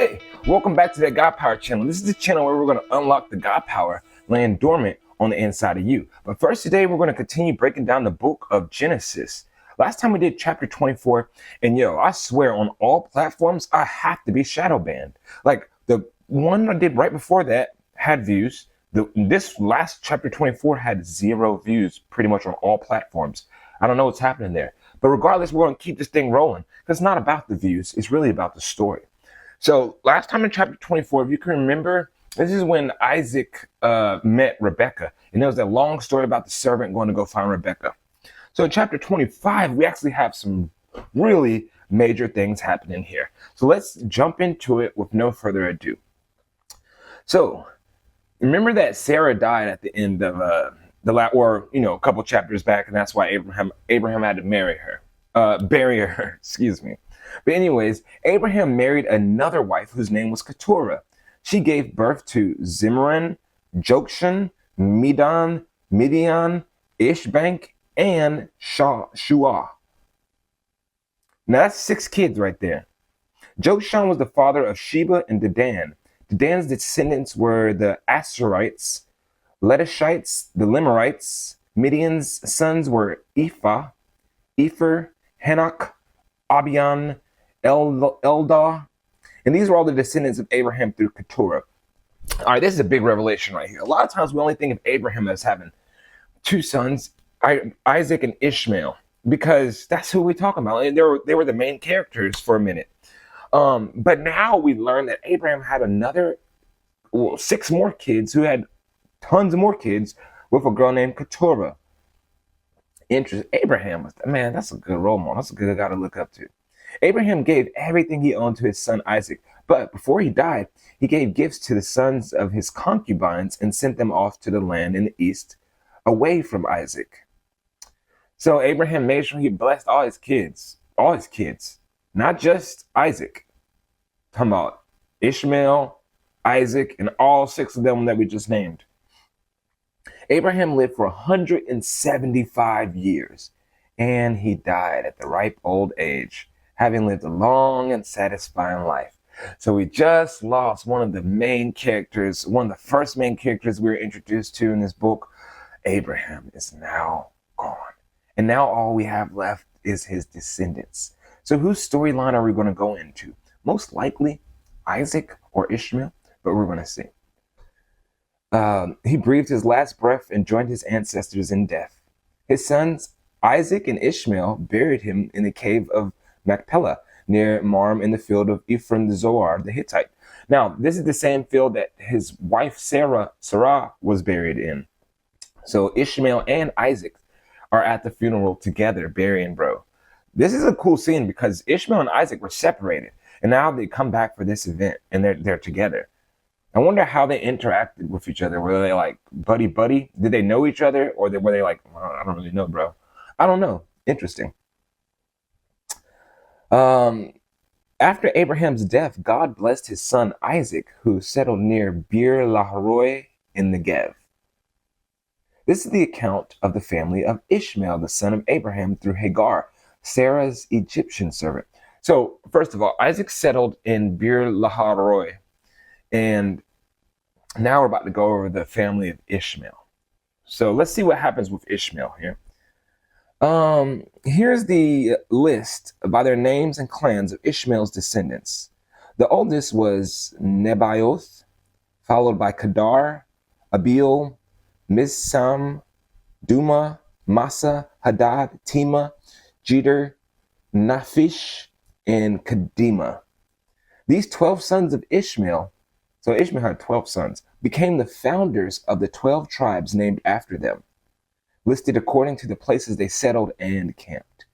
Hey, welcome back to the God Power channel. This is the channel where we're going to unlock the God Power laying dormant on the inside of you. But first today, we're going to continue breaking down the book of Genesis. Last time we did chapter 24, and I swear on all platforms, I have to be shadow banned. Like the one I did right before that had views. This last chapter 24 had 0 views pretty much on all platforms. I don't know what's happening there. But regardless, we're going to keep this thing rolling because it's not about the views. It's really about the story. So last time in chapter 24, if you can remember, this is when Isaac met Rebekah. And there was a long story about the servant going to go find Rebekah. So in chapter 25, we actually have some really major things happening here. So let's jump into it with no further ado. So remember that Sarah died at the end of a couple chapters back, and that's why Abraham had to bury her, excuse me. But anyways, Abraham married another wife whose name was Keturah. She gave birth to Zimran, Jokshan, Medan, Midian, Ishbank, and Shuah. Now that's 6 kids right there. Jokshan was the father of Sheba and Dedan. Dedan's descendants were the Asurites, Letishites, the Lemurites. Midian's sons were Ephah, Epher, Hanok, Abian, Eldah, and these were all the descendants of Abraham through Keturah. All right, this is a big revelation right here. A lot of times we only think of Abraham as having 2 sons, Isaac and Ishmael, because that's who we talk about. And they were the main characters for a minute. But now we learn that Abraham had 6 more kids who had tons of more kids with a girl named Keturah. Abraham was, man, that's a good role model. That's a good guy to look up to. Abraham gave everything he owned to his son Isaac, but before he died, he gave gifts to the sons of his concubines and sent them off to the land in the east, away from Isaac. So Abraham made sure he blessed all his kids, not just Isaac. Talking about Ishmael, Isaac, and all 6 of them that we just named. Abraham lived for 175 years, and he died at the ripe old age, having lived a long and satisfying life. So we just lost one of the main characters, one of the first main characters we were introduced to in this book. Abraham is now gone. And now all we have left is his descendants. So whose storyline are we going to go into? Most likely Isaac or Ishmael, but we're going to see. He breathed his last breath and joined his ancestors in death. His sons Isaac and Ishmael buried him in the cave of Machpelah near Marm in the field of Ephron the Zohar the Hittite. Now, this is the same field that his wife Sarah was buried in. So Ishmael and Isaac are at the funeral together, burying bro. This is a cool scene because Ishmael and Isaac were separated, and now they come back for this event, and they're together. I wonder how they interacted with each other. Were they like buddy? Did they know each other? Or were they like, well, I don't really know, bro. I don't know. Interesting. After Abraham's death, God blessed his son Isaac, who settled near Beer Laharoi in the Negev. This is the account of the family of Ishmael, the son of Abraham, through Hagar, Sarah's Egyptian servant. So, first of all, Isaac settled in Beer Laharoi. And now we're about to go over the family of Ishmael. So let's see what happens with Ishmael here. Here's the list by their names and clans of Ishmael's descendants. The oldest was Nebaioth, followed by Kedar, Abiel, Mizsam, Duma, Massa, Hadad, Tema, Jeter, Naphish, and Kedema. These 12 sons of Ishmael, so Ishmael had 12 sons, became the founders of the 12 tribes named after them, listed according to the places they settled and camped.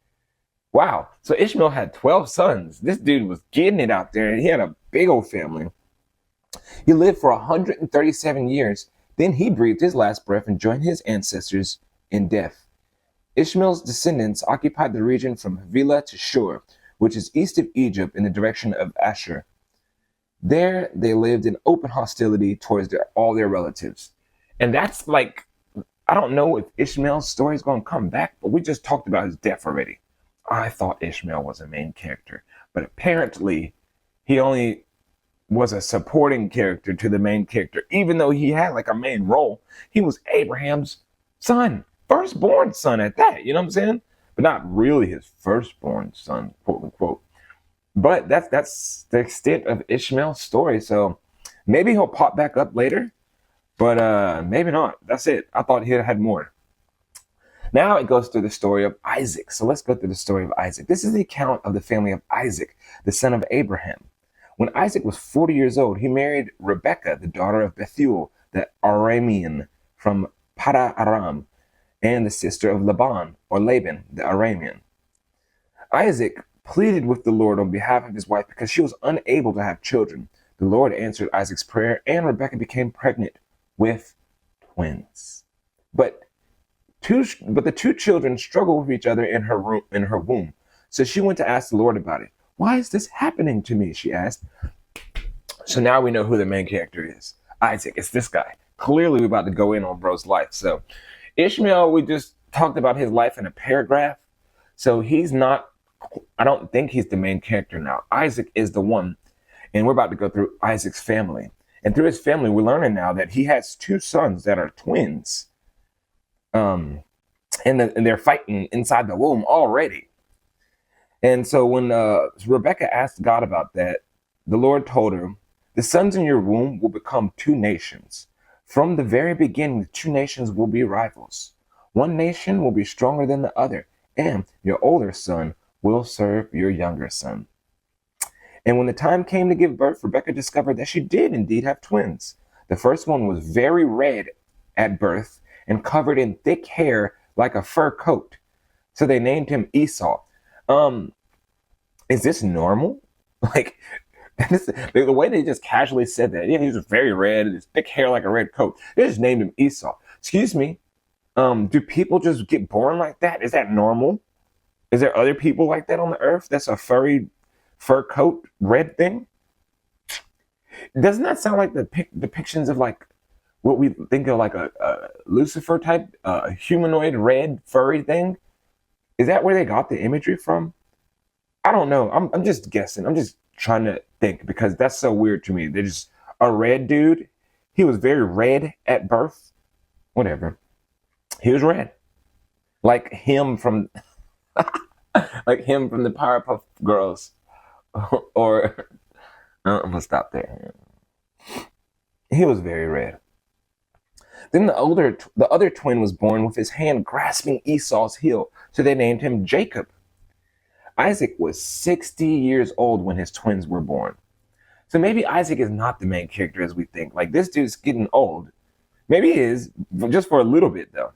Wow, so Ishmael had 12 sons. This dude was getting it out there, and he had a big old family. He lived for 137 years. Then he breathed his last breath and joined his ancestors in death. Ishmael's descendants occupied the region from Havilah to Shur, which is east of Egypt in the direction of Ashur. There, they lived in open hostility towards all their relatives. And that's like, I don't know if Ishmael's story is going to come back, but we just talked about his death already. I thought Ishmael was a main character, but apparently he only was a supporting character to the main character, even though he had like a main role. He was Abraham's son, firstborn son at that. You know what I'm saying? But not really his firstborn son, quote unquote. But that's the extent of Ishmael's story. So maybe he'll pop back up later, but maybe not. That's it. I thought he had more. Now it goes through the story of Isaac. So let's go through the story of Isaac. This is the account of the family of Isaac, the son of Abraham. When Isaac was 40 years old, he married Rebekah, the daughter of Bethuel, the Aramean from Pada Aram, and the sister of Laban, or Laban, the Aramean. Isaac pleaded with the Lord on behalf of his wife because she was unable to have children. The Lord answered Isaac's prayer, and Rebekah became pregnant with twins. But the two children struggled with each other in her womb. So she went to ask the Lord about it. Why is this happening to me? She asked. So now we know who the main character is. Isaac. It's this guy. Clearly, we're about to go in on bro's life. So Ishmael, we just talked about his life in a paragraph. So he's not, I don't think he's the main character now. Isaac is the one. And we're about to go through Isaac's family. And through his family, we're learning now that he has two sons that are twins. And they're fighting inside the womb already. And so when Rebekah asked God about that, the Lord told her, the sons in your womb will become two nations. From the very beginning, the two nations will be rivals. One nation will be stronger than the other, and your older son will serve your younger son. And when the time came to give birth, Rebekah discovered that she did indeed have twins. The first one was very red at birth and covered in thick hair like a fur coat. So they named him Esau. Is this normal? Like, the way they just casually said that. Yeah, he was very red, his thick hair like a red coat. They just named him Esau. Excuse me. Do people just get born like that? Is that normal? Is there other people like that on the earth? That's a furry fur coat red thing? Doesn't that sound like the depictions of like what we think of like a Lucifer type humanoid red furry thing? Is that where they got the imagery from? I don't know. I'm just guessing. I'm just trying to think because that's so weird to me. They're just a red dude. He was very red at birth. Whatever. He was red. Like him from like him from the Powerpuff Girls. Or I'm gonna stop there. He was very red. Then the other twin was born with his hand grasping Esau's heel, so they named him Jacob. Isaac was 60 years old when his twins were born. So maybe Isaac is not the main character as we think. Like this dude's getting old. Maybe he is, just for a little bit though.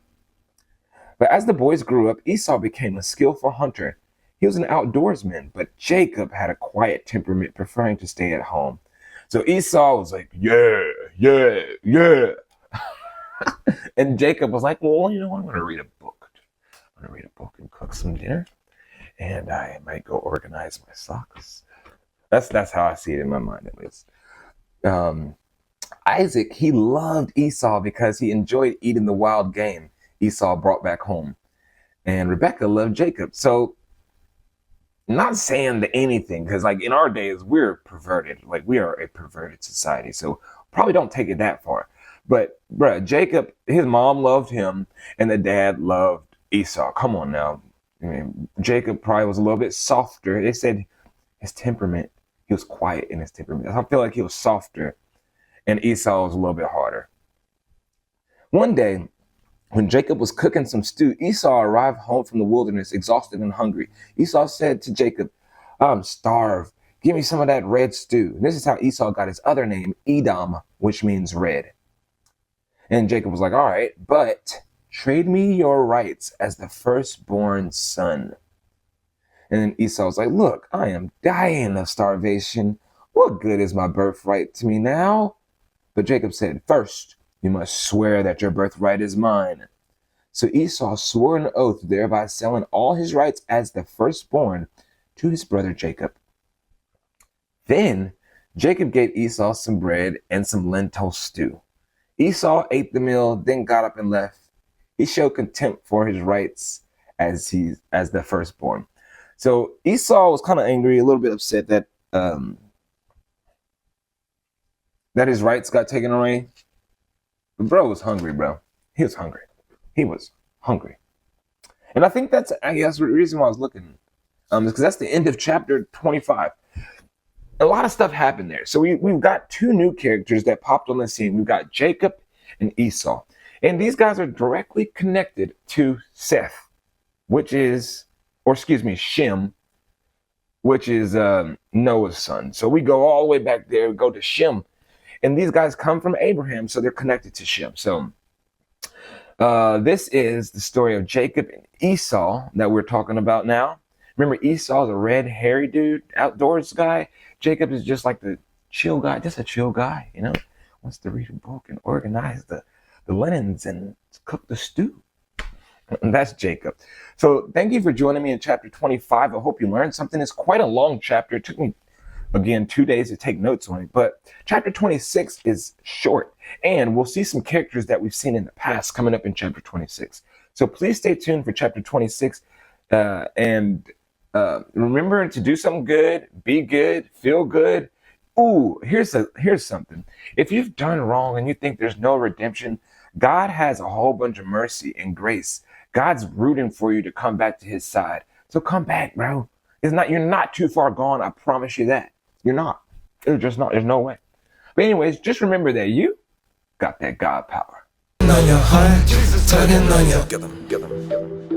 But as the boys grew up, Esau became a skillful hunter. He was an outdoorsman, but Jacob had a quiet temperament, preferring to stay at home. So Esau was like, yeah, yeah, yeah. And Jacob was like, well, you know, I'm going to read a book. I'm going to read a book and cook some dinner. And I might go organize my socks. That's how I see it in my mind, at least. Isaac, he loved Esau because he enjoyed eating the wild game Esau brought back home. And Rebekah loved Jacob. So, not saying that anything, because like in our days, we're perverted. Like we are a perverted society. So probably don't take it that far. But bruh, Jacob, his mom loved him and the dad loved Esau. Come on now. I mean, Jacob probably was a little bit softer. They said his temperament, he was quiet in his temperament. I feel like he was softer and Esau was a little bit harder. One day, when Jacob was cooking some stew, Esau arrived home from the wilderness, exhausted and hungry. Esau said to Jacob, I'm starved. Give me some of that red stew. And this is how Esau got his other name, Edom, which means red. And Jacob was like, all right, but trade me your rights as the firstborn son. And then Esau was like, look, I am dying of starvation. What good is my birthright to me now? But Jacob said, first, you must swear that your birthright is mine. So Esau swore an oath, thereby selling all his rights as the firstborn to his brother Jacob. Then Jacob gave Esau some bread and some lentil stew. Esau ate the meal, then got up and left. He showed contempt for his rights as the firstborn. So Esau was kind of angry, a little bit upset that that his rights got taken away. The bro was hungry, bro. He was hungry. He was hungry. And I think that's, I guess, the reason why I was looking, is because that's the end of chapter 25. A lot of stuff happened there. So we've got two new characters that popped on the scene. We've got Jacob and Esau. And these guys are directly connected to Seth, which is, or excuse me, Shem, which is Noah's son. So we go all the way back there, we go to Shem. And these guys come from Abraham, so they're connected to Shem. So this is the story of Jacob and Esau that we're talking about now. Remember, Esau's a red, hairy dude, outdoors guy. Jacob is just like the chill guy, just a chill guy, you know, wants to read a book and organize the linens and cook the stew. And that's Jacob. So thank you for joining me in chapter 25. I hope you learned something. It's quite a long chapter. It took me, again, 2 days to take notes on it. But chapter 26 is short. And we'll see some characters that we've seen in the past coming up in chapter 26. So please stay tuned for chapter 26. And remember to do something good, be good, feel good. Ooh, here's something. If you've done wrong and you think there's no redemption, God has a whole bunch of mercy and grace. God's rooting for you to come back to his side. So come back, bro. You're not too far gone. I promise you that. You're not. It's just not. There's no way. But anyways, just remember that you got that God power. On your heart, tugging on your... Get them.